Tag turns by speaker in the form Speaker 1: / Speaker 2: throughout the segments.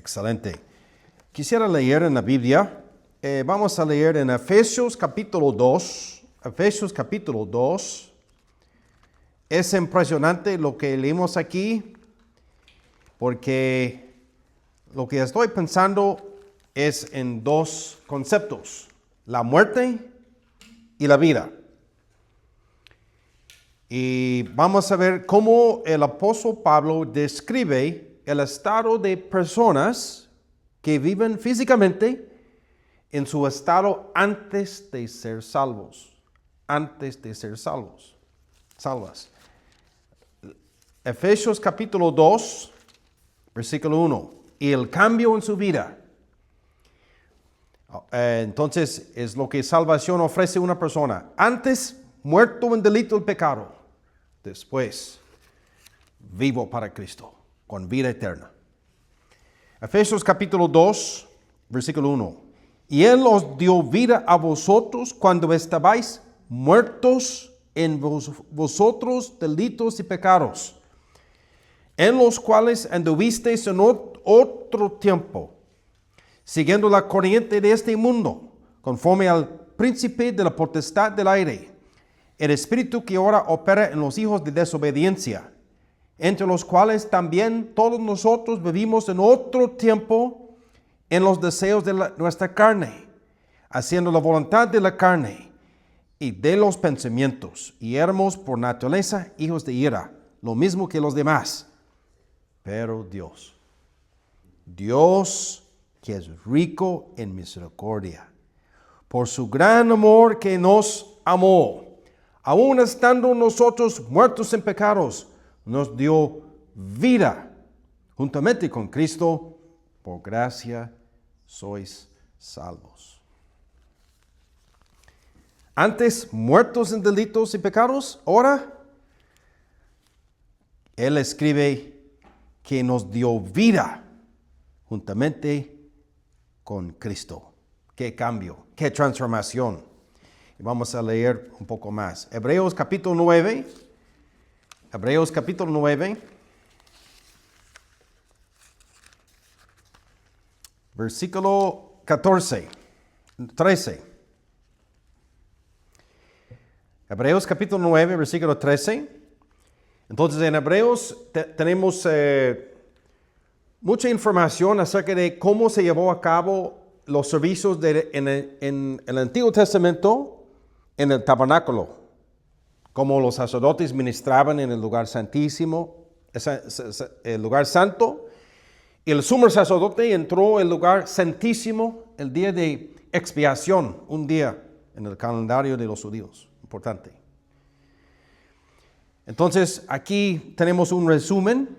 Speaker 1: Excelente. Quisiera leer en la Biblia. Vamos a leer en Efesios capítulo 2. Efesios capítulo 2. Es impresionante lo que leímos aquí, porque lo que estoy pensando es en dos conceptos: la muerte y la vida. Y vamos a ver cómo el apóstol Pablo describe el estado de personas que viven físicamente en su estado antes de ser salvos. Antes de ser salvas. Efesios capítulo 2, versículo 1. Y el cambio en su vida. Entonces, es lo que salvación ofrece a una persona. Antes, muerto en delito y pecado. Después, vivo para Cristo, con vida eterna. Efesios capítulo 2, versículo 1. Y Él os dio vida a vosotros cuando estabais muertos en vosotros delitos y pecados, en los cuales anduvisteis en otro tiempo, siguiendo la corriente de este mundo, conforme al príncipe de la potestad del aire, el espíritu que ahora opera en los hijos de desobediencia, entre los cuales también todos nosotros vivimos en otro tiempo en los deseos de nuestra carne, haciendo la voluntad de la carne y de los pensamientos, y éramos por naturaleza hijos de ira, lo mismo que los demás. Pero Dios que es rico en misericordia, por su gran amor que nos amó, aun estando nosotros muertos en pecados, nos dio vida juntamente con Cristo. Por gracia sois salvos. Antes muertos en delitos y pecados, ahora Él escribe que nos dio vida juntamente con Cristo. Qué cambio, qué transformación. Y vamos a leer un poco más. Hebreos capítulo 9. Hebreos capítulo 9. Versículo 13. Hebreos capítulo 9, versículo 13. Entonces en Hebreos tenemos mucha información acerca de cómo se llevó a cabo los servicios en el Antiguo Testamento en el tabernáculo. Cómo los sacerdotes ministraban en el lugar santísimo, el lugar santo. Y el sumo sacerdote entró al lugar santísimo el día de expiación, un día en el calendario de los judíos. Importante. Entonces, aquí tenemos un resumen.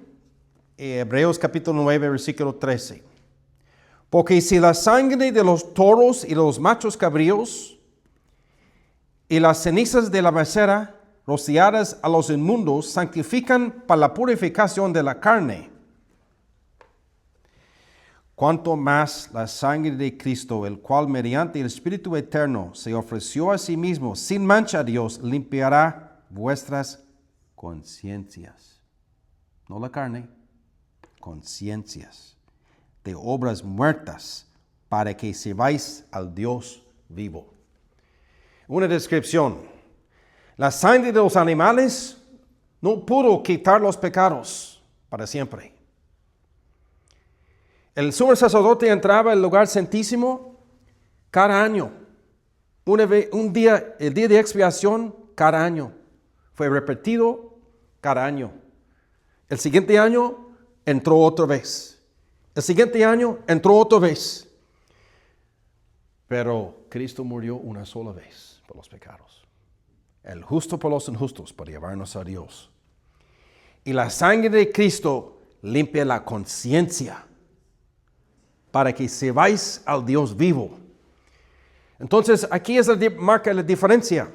Speaker 1: Hebreos capítulo 9, versículo 13. Porque si la sangre de los toros y de los machos cabríos y las cenizas de la becerra rociadas a los inmundos santifican para la purificación de la carne, cuanto más la sangre de Cristo, el cual mediante el Espíritu Eterno se ofreció a sí mismo sin mancha a Dios, limpiará vuestras conciencias. No la carne, conciencias de obras muertas, para que sirváis al Dios vivo. Una descripción. La sangre de los animales no pudo quitar los pecados para siempre. El sumo sacerdote entraba al lugar santísimo cada año. El día de expiación, cada año. Fue repetido cada año. El siguiente año entró otra vez. El siguiente año entró otra vez. Pero Cristo murió una sola vez por los pecados. El justo por los injustos, para llevarnos a Dios. Y la sangre de Cristo limpia la conciencia, para que sirváis al Dios vivo. Entonces, aquí marca la diferencia.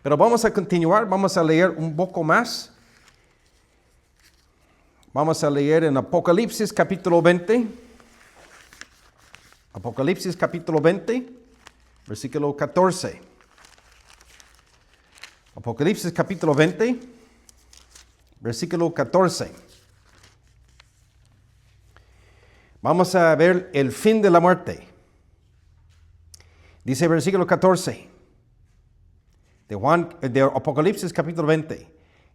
Speaker 1: Pero vamos a continuar, vamos a leer un poco más. Vamos a leer en Apocalipsis capítulo 20. Apocalipsis capítulo 20, versículo 14. Apocalipsis capítulo 20, versículo 14. Vamos a ver el fin de la muerte. Dice versículo 14 de Apocalipsis capítulo 20.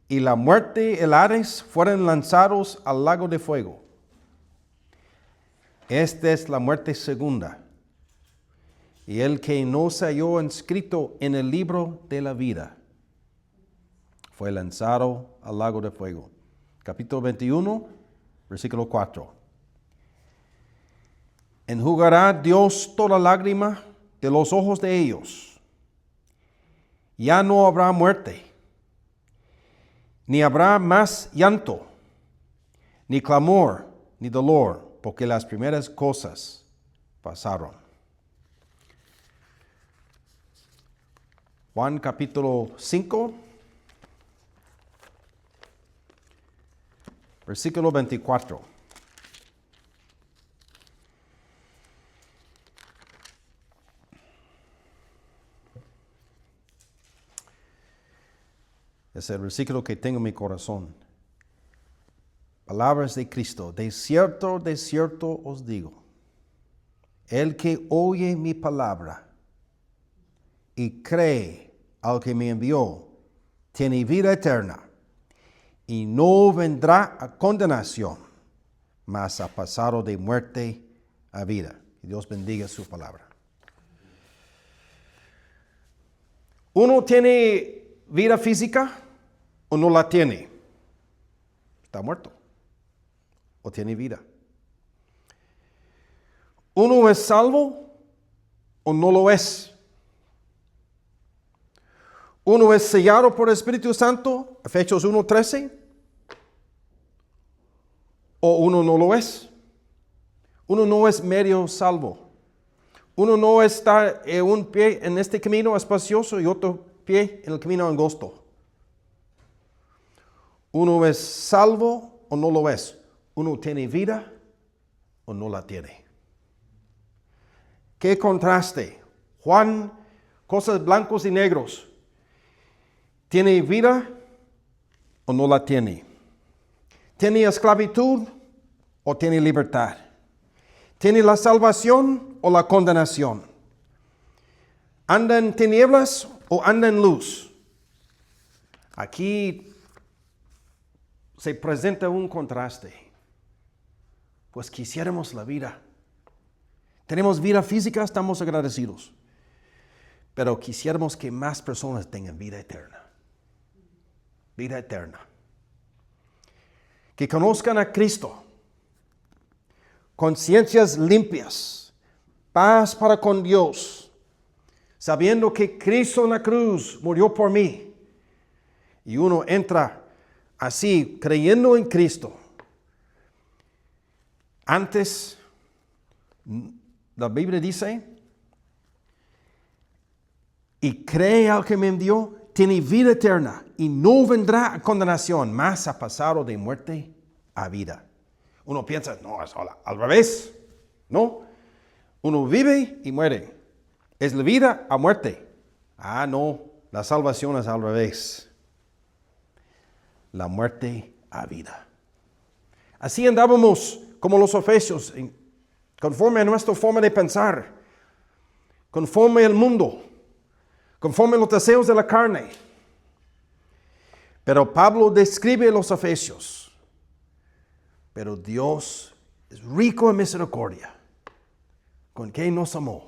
Speaker 1: Y la muerte y el Hades fueron lanzados al lago de fuego. Esta es la muerte segunda. Y el que no se halló inscrito en el libro de la vida fue lanzado al lago de fuego. Capítulo 21, versículo 4. Enjugará Dios toda lágrima de los ojos de ellos. Ya no habrá muerte, ni habrá más llanto, ni clamor, ni dolor, porque las primeras cosas pasaron. Juan capítulo 5, versículo 24. Es el versículo que tengo en mi corazón. Palabras de Cristo. De cierto os digo, el que oye mi palabra y cree al que me envió, tiene vida eterna y no vendrá a condenación, mas ha pasado de muerte a vida. Que Dios bendiga su palabra. Uno tiene vida física o no la tiene. Está muerto o tiene vida. Uno es salvo o no lo es. Uno es sellado por el Espíritu Santo, Efesios 1:13, o uno no lo es. Uno no es medio salvo. Uno no está un pie en este camino espacioso y otro pie en el camino angosto. Uno es salvo o no lo es. Uno tiene vida o no la tiene. ¿Qué contraste? Juan, cosas blancos y negros. ¿Tiene vida o no la tiene? ¿Tiene esclavitud o tiene libertad? ¿Tiene la salvación o la condenación? ¿Anda en tinieblas o anda en luz? Aquí se presenta un contraste. Pues quisiéramos la vida. Tenemos vida física, estamos agradecidos. Pero quisiéramos que más personas tengan vida eterna. Vida eterna. Que conozcan a Cristo. Conciencias limpias. Paz para con Dios. Sabiendo que Cristo en la cruz murió por mí. Y uno entra así, creyendo en Cristo. Antes, la Biblia dice, y cree al que me envió, tiene vida eterna y no vendrá a condenación, mas ha pasado de muerte a vida. Uno piensa, no, es al revés. No, uno vive y muere. Es la vida a muerte. Ah, no, la salvación es al revés. La muerte a vida. Así andábamos como los efesios, conforme a nuestra forma de pensar, conforme al mundo, conforme a los deseos de la carne. Pero Pablo describe a los efesios. Pero Dios es rico en misericordia. ¿Con qué nos amó?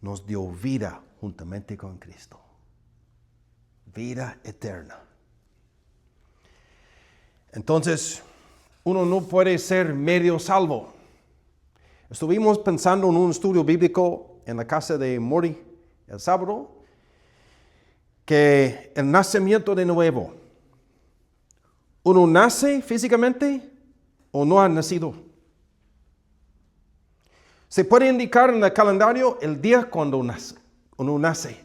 Speaker 1: Nos dio vida juntamente con Cristo. Vida eterna. Entonces, uno no puede ser medio salvo. Estuvimos pensando en un estudio bíblico en la casa de Mori el sábado, que el nacimiento de nuevo, uno nace físicamente o no ha nacido. Se puede indicar en el calendario el día cuando uno nace.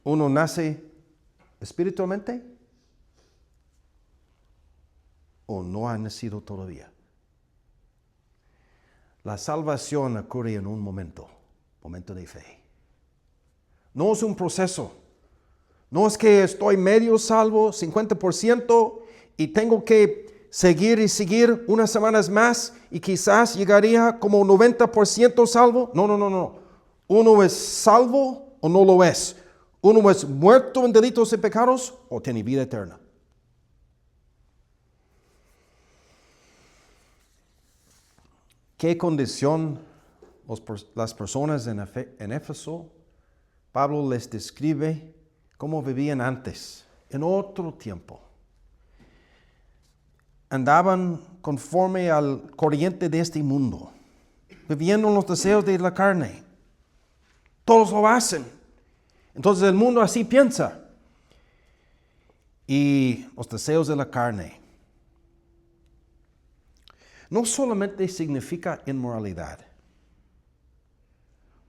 Speaker 1: Uno nace espiritualmente o no ha nacido todavía. La salvación ocurre en un momento de fe. No es un proceso. No es que estoy medio salvo, 50%, y tengo que seguir y seguir unas semanas más y quizás llegaría como 90% salvo. No, no, no, no. Uno es salvo o no lo es. Uno es muerto en delitos y pecados o tiene vida eterna. ¿Qué condición las personas en Éfeso? Pablo les describe cómo vivían antes, en otro tiempo. Andaban conforme al corriente de este mundo, viviendo en los deseos de la carne. Todos lo hacen. Entonces el mundo así piensa. Y los deseos de la carne no solamente significa inmoralidad.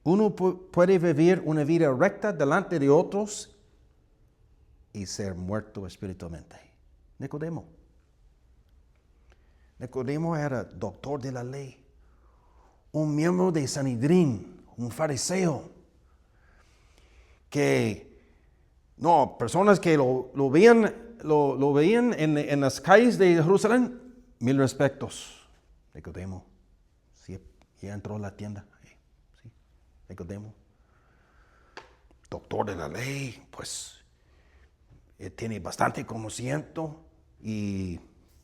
Speaker 1: Uno puede vivir una vida recta delante de otros y ser muerto espiritualmente. Nicodemo era doctor de la ley, un miembro de Sanedrín, un fariseo, personas que lo veían en las calles de Jerusalén, 1000 respetos. Nicodemo, sí, ya entró a la tienda. Sí, Nicodemo, doctor de la ley, pues tiene bastante conocimiento,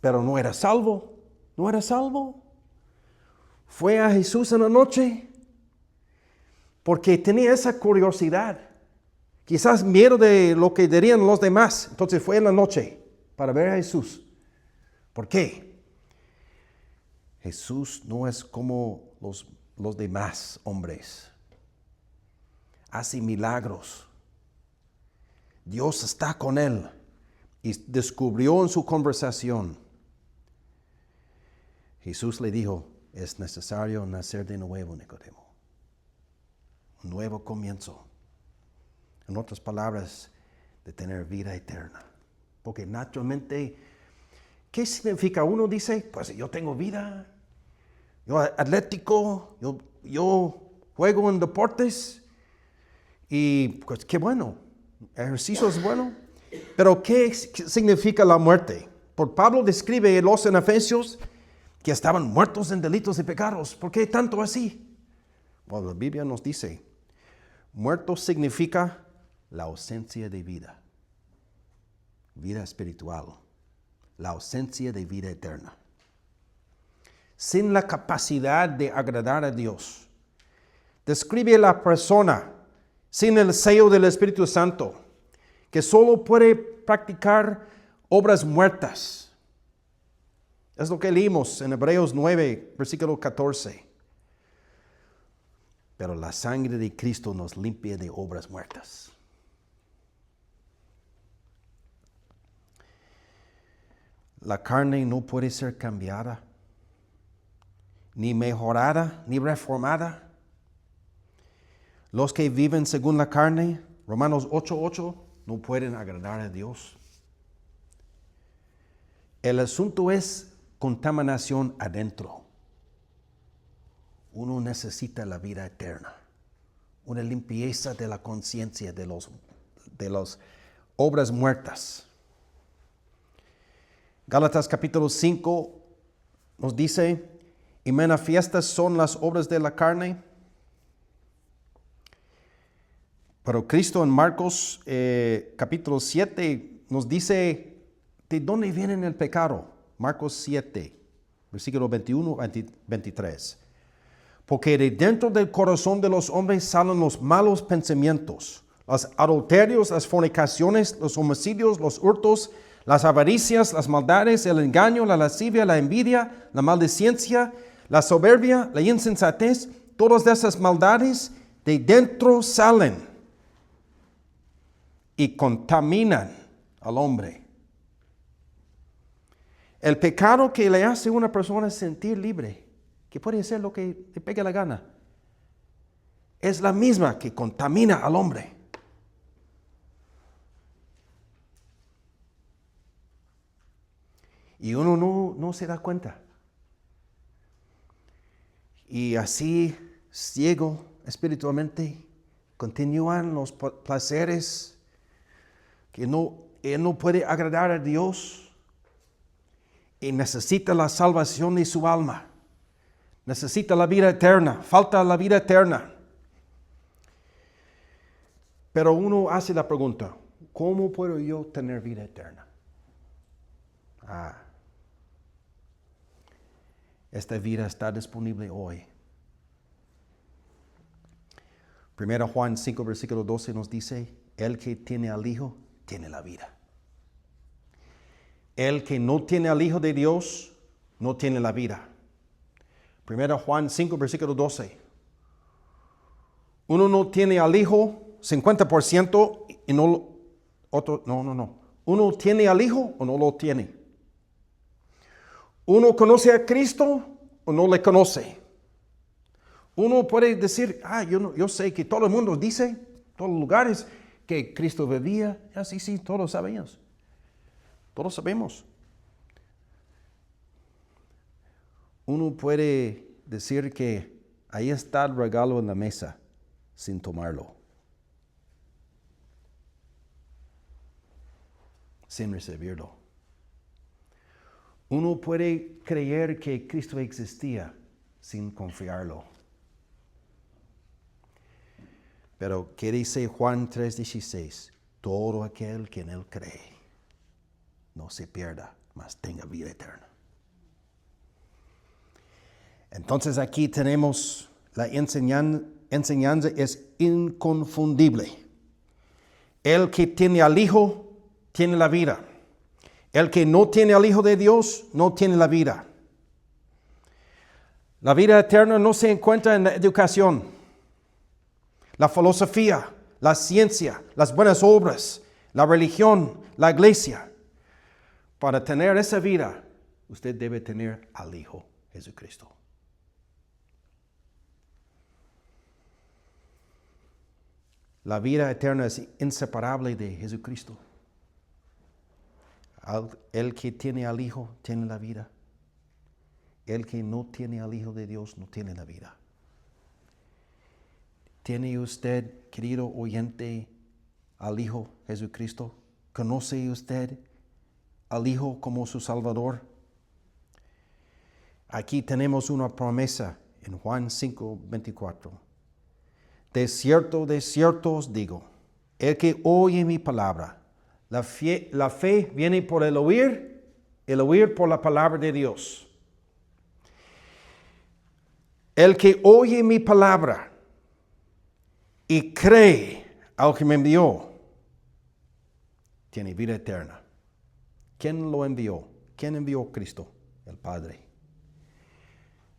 Speaker 1: pero no era salvo. No era salvo. Fue a Jesús en la noche porque tenía esa curiosidad. Quizás miedo de lo que dirían los demás. Entonces fue en la noche para ver a Jesús. ¿Por qué? Jesús no es como los demás hombres. Hace milagros. Dios está con él. Y descubrió en su conversación. Jesús le dijo, es necesario nacer de nuevo, Nicodemo. Un nuevo comienzo. En otras palabras, de tener vida eterna. Porque naturalmente, ¿qué significa? Uno dice, pues yo tengo vida, yo atlético, yo juego en deportes y pues qué bueno, ejercicio es bueno. Pero ¿qué significa la muerte? Por Pablo describe los en Efesios que estaban muertos en delitos y pecados. ¿Por qué tanto así? Bueno, la Biblia nos dice, muerto significa la ausencia de vida, vida espiritual, la ausencia de vida eterna. Sin la capacidad de agradar a Dios. Describe a la persona sin el sello del Espíritu Santo, que solo puede practicar obras muertas. Es lo que leímos en Hebreos 9, versículo 14. Pero la sangre de Cristo nos limpia de obras muertas. La carne no puede ser cambiada, ni mejorada, ni reformada. Los que viven según la carne, Romanos 8:8, no pueden agradar a Dios. El asunto es contaminación adentro. Uno necesita la vida eterna, una limpieza de la conciencia de las obras muertas. Gálatas capítulo 5 nos dice, y manifiestas son las obras de la carne. Pero Cristo en Marcos capítulo 7 nos dice, ¿de dónde viene el pecado? Marcos 7, versículo 21 a 23. Porque de dentro del corazón de los hombres salen los malos pensamientos, los adulterios, las fornicaciones, los homicidios, los hurtos, las avaricias, las maldades, el engaño, la lascivia, la envidia, la maldicencia, la soberbia, la insensatez. Todas esas maldades de dentro salen y contaminan al hombre. El pecado que le hace a una persona sentir libre, que puede hacer lo que le pegue la gana, es la misma que contamina al hombre. Y uno no se da cuenta. Y así, ciego espiritualmente, continúan los placeres que él no puede agradar a Dios. y necesita la salvación de su alma. Necesita la vida eterna. Falta la vida eterna. Pero uno hace la pregunta, ¿cómo puedo yo tener vida eterna? Esta vida está disponible hoy. 1 Juan 5, versículo 12 nos dice, el que tiene al Hijo, tiene la vida. El que no tiene al Hijo de Dios, no tiene la vida. 1 Juan 5, versículo 12. Uno no tiene al Hijo 50% y no otro, no. Uno tiene al Hijo o no lo tiene. Uno conoce a Cristo o no le conoce. Uno puede decir, yo sé que todo el mundo dice, todos los lugares, que Cristo vivía. Sí, todos sabemos. Todos sabemos. Uno puede decir que ahí está el regalo en la mesa sin tomarlo. Sin recibirlo. Uno puede creer que Cristo existía sin confiarlo. Pero, ¿qué dice Juan 3:16? Todo aquel que en Él cree no se pierda, mas tenga vida eterna. Entonces aquí tenemos la enseñanza es inconfundible. El que tiene al Hijo tiene la vida. El que no tiene al Hijo de Dios no tiene la vida. La vida eterna no se encuentra en la educación, la filosofía, la ciencia, las buenas obras, la religión, la iglesia. Para tener esa vida, usted debe tener al Hijo Jesucristo. La vida eterna es inseparable de Jesucristo. El que tiene al Hijo tiene la vida. El que no tiene al Hijo de Dios no tiene la vida. ¿Tiene usted, querido oyente, al Hijo Jesucristo? ¿Conoce usted al Hijo como su Salvador? Aquí tenemos una promesa en Juan 5:24. De cierto os digo, el que oye mi palabra, la fe viene por el oír por la palabra de Dios. El que oye mi palabra y cree al que me envió, tiene vida eterna. ¿Quién lo envió? ¿Quién envió a Cristo? El Padre.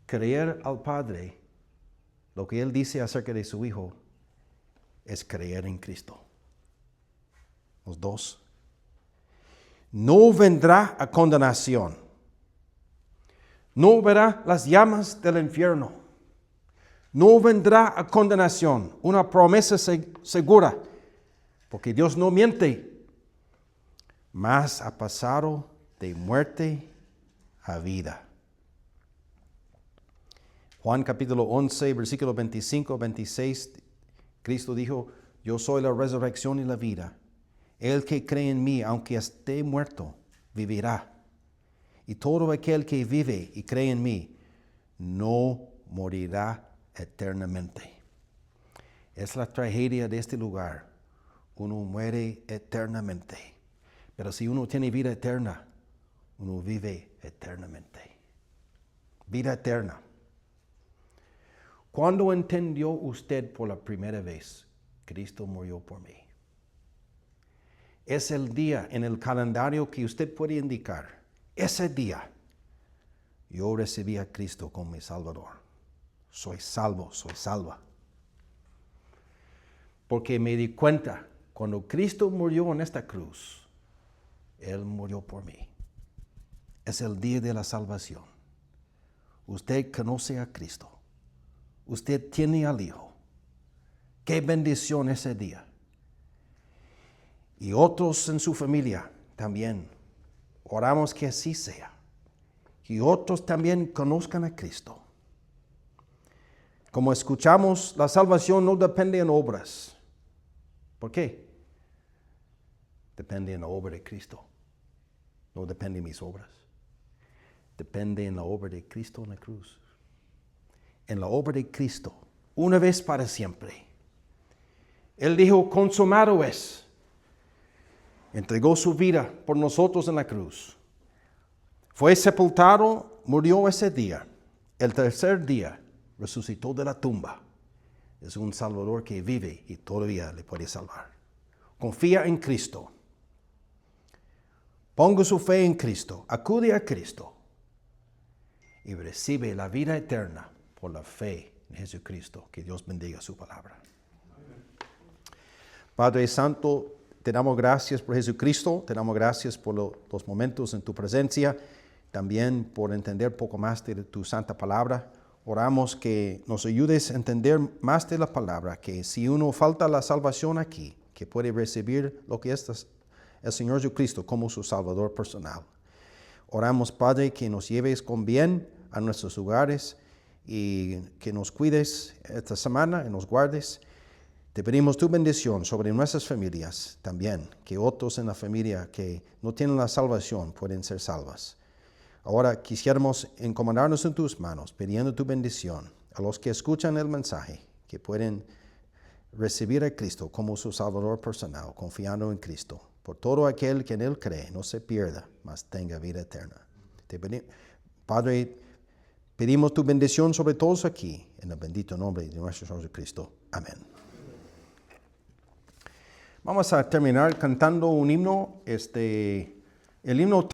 Speaker 1: Creer al Padre, lo que Él dice acerca de su Hijo, es creer en Cristo. Los dos. No vendrá a condenación. No verá las llamas del infierno. No vendrá a condenación. Una promesa segura. Porque Dios no miente. Mas ha pasado de muerte a vida. Juan capítulo 11, versículo 25, 26. Cristo dijo, yo soy la resurrección y la vida. El que cree en mí, aunque esté muerto, vivirá. Y todo aquel que vive y cree en mí, no morirá eternamente. Es la tragedia de este lugar. Uno muere eternamente. Pero si uno tiene vida eterna, uno vive eternamente. Vida eterna. ¿Cuándo entendió usted por la primera vez? Cristo murió por mí. Es el día en el calendario que usted puede indicar. Ese día yo recibí a Cristo como mi Salvador. Soy salvo, soy salva. Porque me di cuenta, cuando Cristo murió en esta cruz, Él murió por mí. Es el día de la salvación. Usted conoce a Cristo. Usted tiene al Hijo. Qué bendición ese día. Y otros en su familia también. Oramos que así sea. Y otros también conozcan a Cristo. Como escuchamos, la salvación no depende en obras. ¿Por qué? Depende en la obra de Cristo. No depende en mis obras. depende en la obra de Cristo en la cruz. En la obra de Cristo, una vez para siempre. Él dijo, consumado es. Entregó su vida por nosotros en la cruz. Fue sepultado, murió ese día. El tercer día resucitó de la tumba. Es un Salvador que vive y todavía le puede salvar. Confía en Cristo. Ponga su fe en Cristo. Acude a Cristo. Y recibe la vida eterna por la fe en Jesucristo. Que Dios bendiga su palabra. Padre Santo, te damos gracias por Jesucristo. Te damos gracias por los momentos en tu presencia. También por entender poco más de tu santa palabra. Oramos que nos ayudes a entender más de la palabra, que si uno falta la salvación aquí, que puede recibir lo que es el Señor Jesucristo como su Salvador personal. Oramos, Padre, que nos lleves con bien a nuestros hogares y que nos cuides esta semana y nos guardes. Te pedimos tu bendición sobre nuestras familias también, que otros en la familia que no tienen la salvación pueden ser salvas. Ahora quisiéramos encomendarnos en tus manos, pidiendo tu bendición a los que escuchan el mensaje, que pueden recibir a Cristo como su Salvador personal, confiando en Cristo. Por todo aquel que en Él cree, no se pierda, mas tenga vida eterna. Padre, pedimos tu bendición sobre todos aquí, en el bendito nombre de nuestro Señor Jesucristo. Amén. Vamos a terminar cantando un himno, el himno